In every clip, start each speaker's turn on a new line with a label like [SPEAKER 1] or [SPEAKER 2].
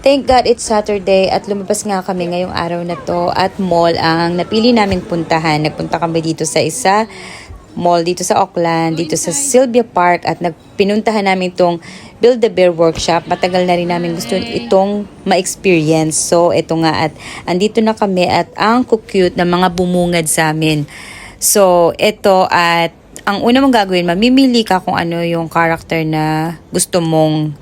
[SPEAKER 1] Thank God it's Saturday at lumabas nga kami ngayong araw na to at mall ang napili naming puntahan. Nagpunta kami dito sa isa mall dito sa Auckland, dito sa Sylvia Park at pinuntahan namin itong Build-A-Bear Workshop. Matagal na rin namin gusto itong ma-experience. So ito nga at andito na kami at ang cute na mga bumungad sa amin. So ito at ang una mong gagawin, mamimili ka kung ano yung character na gusto mong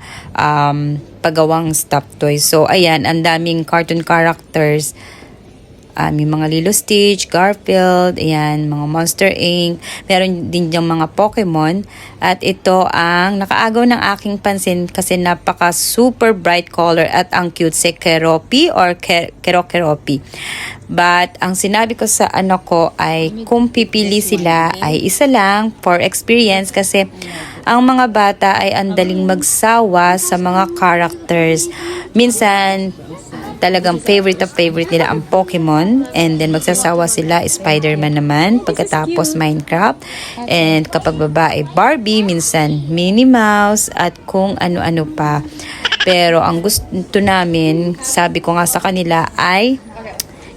[SPEAKER 1] pagawang stuffed toy. So, ayan, ang daming cartoon characters. Yung mga Lilo Stitch, Garfield, ayan, mga Monster Inc. Meron din yung mga Pokemon. At ito ang nakaagaw ng aking pansin kasi napaka super bright color at ang cute si Keroppi or Keropi. But ang sinabi ko sa anak ko ay kung pipili sila ay isa lang for experience kasi ang mga bata ay andaling magsawa sa mga characters. Minsan talagang favorite nila ang Pokemon and then magsasawa sila Spider-Man naman pagkatapos Minecraft and kapag babae Barbie, minsan Minnie Mouse at kung ano-ano pa. Pero ang gusto namin, sabi ko nga sa kanila ay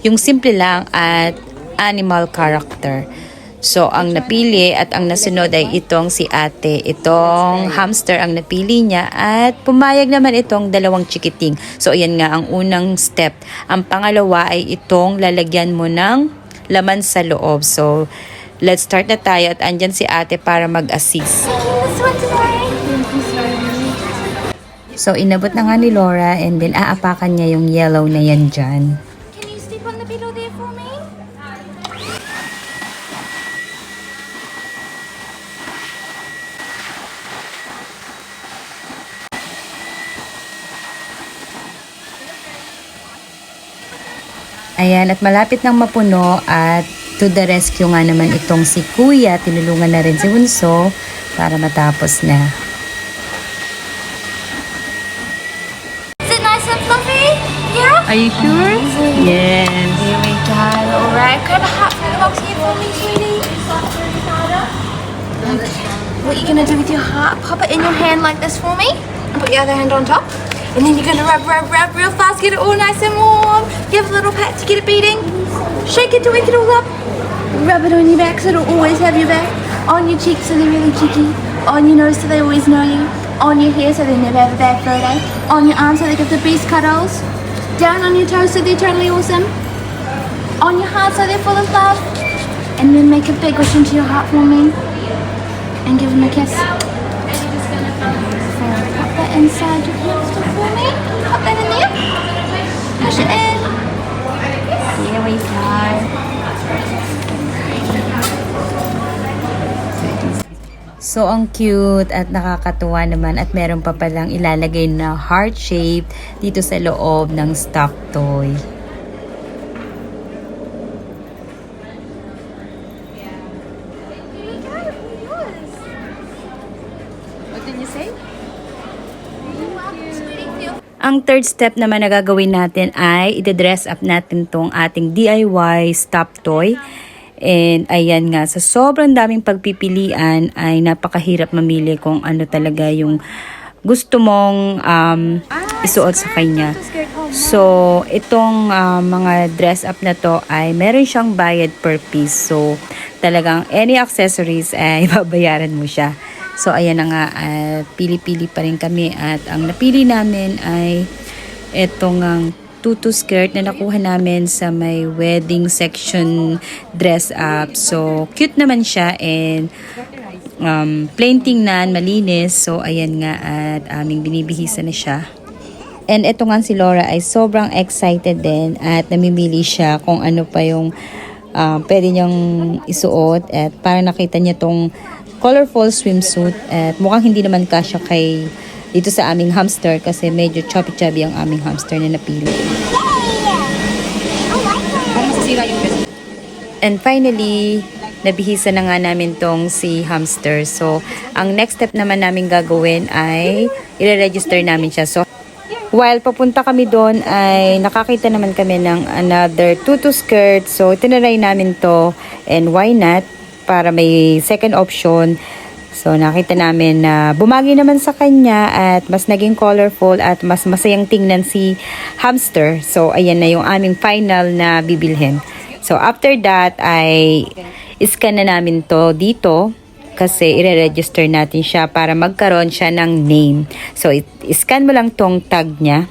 [SPEAKER 1] yung simple lang at animal character. So, ang napili at ang nasunod ay itong si ate. Itong hamster ang napili niya at pumayag naman itong dalawang chikiting. So, ayan nga ang unang step. Ang pangalawa ay itong lalagyan mo ng laman sa loob. So, let's start na tayo at andyan si ate para mag-assist. So, inabot na nga ni Laura and then aapakan niya yung yellow na yan dyan. Ayan, at malapit nang mapuno at to the rescue nga naman itong si Kuya. Tinulungan na rin si Bunso para matapos na.
[SPEAKER 2] Is it nice and fluffy? Yeah?
[SPEAKER 1] Are you sure? Yes.
[SPEAKER 2] Here we go. Alright, grab a hat from the box here for me, sweetie. What you're going to do with your heart, pop it in your hand like this for me. And put your other hand on top. And then you're going to rub real fast, get it all nice and warm. Give a little pat to get it beating. Shake it to wake it all up. Rub it on your back so it'll always have your back. On your cheeks so they're really cheeky. On your nose so they always know you. On your hair so they never have a bad fur day. On your arms so they give the best cuddles. Down on your toes so they're totally awesome. On your heart so they're full of love. And then make a big wish into your heart for me. And give them a kiss. Pop that inside your hamster for me. Pop that in there. Push it in. Here we go.
[SPEAKER 1] So, ang cute at nakakatuwa naman at meron pa palang ilalagay na heart shape dito sa loob ng stuffed toy.
[SPEAKER 2] What did you say?
[SPEAKER 1] Ang third step naman na gagawin natin ay i-dress up natin tong ating DIY stuffed toy. And ayan nga, sa sobrang daming pagpipilian ay napakahirap mamili kung ano talaga yung gusto mong isuot sa kanya. So, itong mga dress up na to ay meron siyang bayad per piece. So, talagang any accessories ay babayaran mo siya. So, ayan na nga, pili-pili pa rin kami at ang napili namin ay itong tutu skirt na nakuha namin sa may wedding section dress up. So, cute naman siya and plain tingnan, malinis. So, ayan nga at aming binibihisa na siya. And ito nga si Laura ay sobrang excited din at namimili siya kung ano pa yung pwede niyang isuot at para nakita niya tong colorful swimsuit at mukhang hindi naman kasya kay dito sa aming hamster kasi medyo chubby ang aming hamster na napili. And finally, nabihisa na nga namin tong si hamster. So, ang next step naman namin gagawin ay i-register namin siya. So, while papunta kami doon ay nakakita naman kami ng another tutu skirt. So, tinaray namin to and why not? Para may second option So nakita namin na bumagi naman sa kanya at mas naging colorful at mas masayang tingnan si hamster. So ayan na yung aming final na bibilhin. So after that ay iscan na namin to dito kasi ire-register natin siya para magkaroon siya ng name. So iscan mo lang tong tag niya.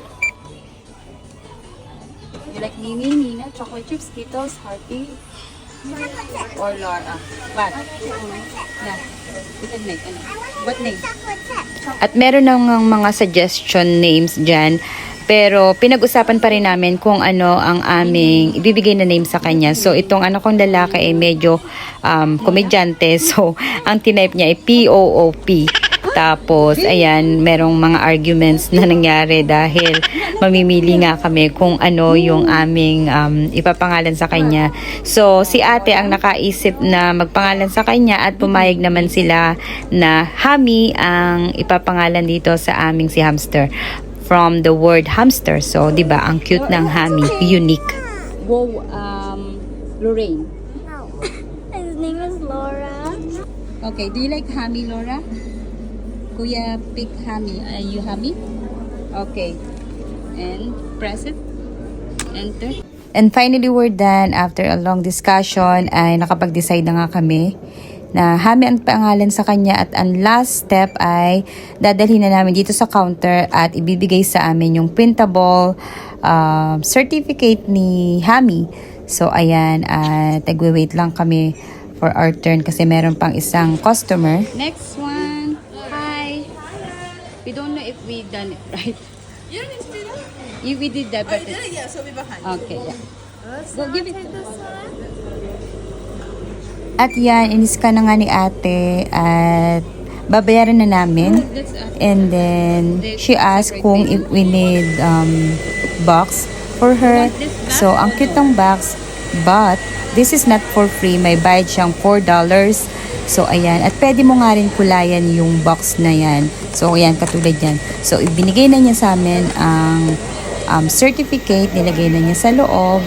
[SPEAKER 3] You like Nini, Nina, chocolate chips, Skittles, Hearty, or Laura? What? Yeah. You can make ano? What name?
[SPEAKER 1] At meron ng mga suggestion names dyan. Pero pinag-usapan pa rin namin kung ano ang aming ibibigay na name sa kanya. So itong ano kong lalaki ay medyo komedyante. So ang tinype niya ay P-O-O-P. Tapos ayan, merong mga arguments na nangyari dahil mamimili nga kami kung ano yung aming ipapangalan sa kanya. So si ate ang nakaisip na magpangalan sa kanya at pumayag naman sila na Hami ang ipapangalan dito sa aming si hamster. From the word hamster. So, di ba, ang cute ng Hami. Unique.
[SPEAKER 3] Wow, Lorraine.
[SPEAKER 4] No. His name is Laura.
[SPEAKER 3] Okay, do you like Hami, Laura? Kuya, pick Hami. Are you Hami? Okay. And press it. Enter.
[SPEAKER 1] And finally, we're done. After a long discussion, ay nakapag-decide na nga kami na Hami ang pangalan sa kanya at ang last step ay dadalhin na namin dito sa counter at ibibigay sa amin yung printable certificate ni Hami. So ayan, at nagwe-wait lang kami for our turn kasi meron pang isang customer.
[SPEAKER 3] Next one. Hi. We don't know if we done it right.
[SPEAKER 2] You don't need to do that.
[SPEAKER 3] We did that, but it's...
[SPEAKER 2] Yeah, so I'll be behind.
[SPEAKER 3] Okay, yeah. Go give it to
[SPEAKER 1] At yan, iniscan na nga ni ate at babayaran na namin. And then, she asked kung if we need box for her. So, ang cute ng box. But, this is not for free. May bayad siyang $4. So, ayan. At pwede mo nga rin kulayan yung box na yan. So, ayan, katulad yan. So, ibinigay na niya sa amin ang certificate. Nilagay na niya sa loob.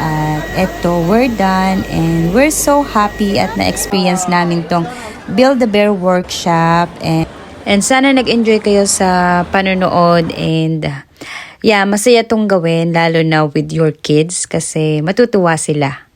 [SPEAKER 1] At eto, we're done and we're so happy at na-experience namin tong Build-A-Bear workshop and sana nag-enjoy kayo sa panonood and yeah, masaya tong gawin lalo na with your kids kasi matutuwa sila.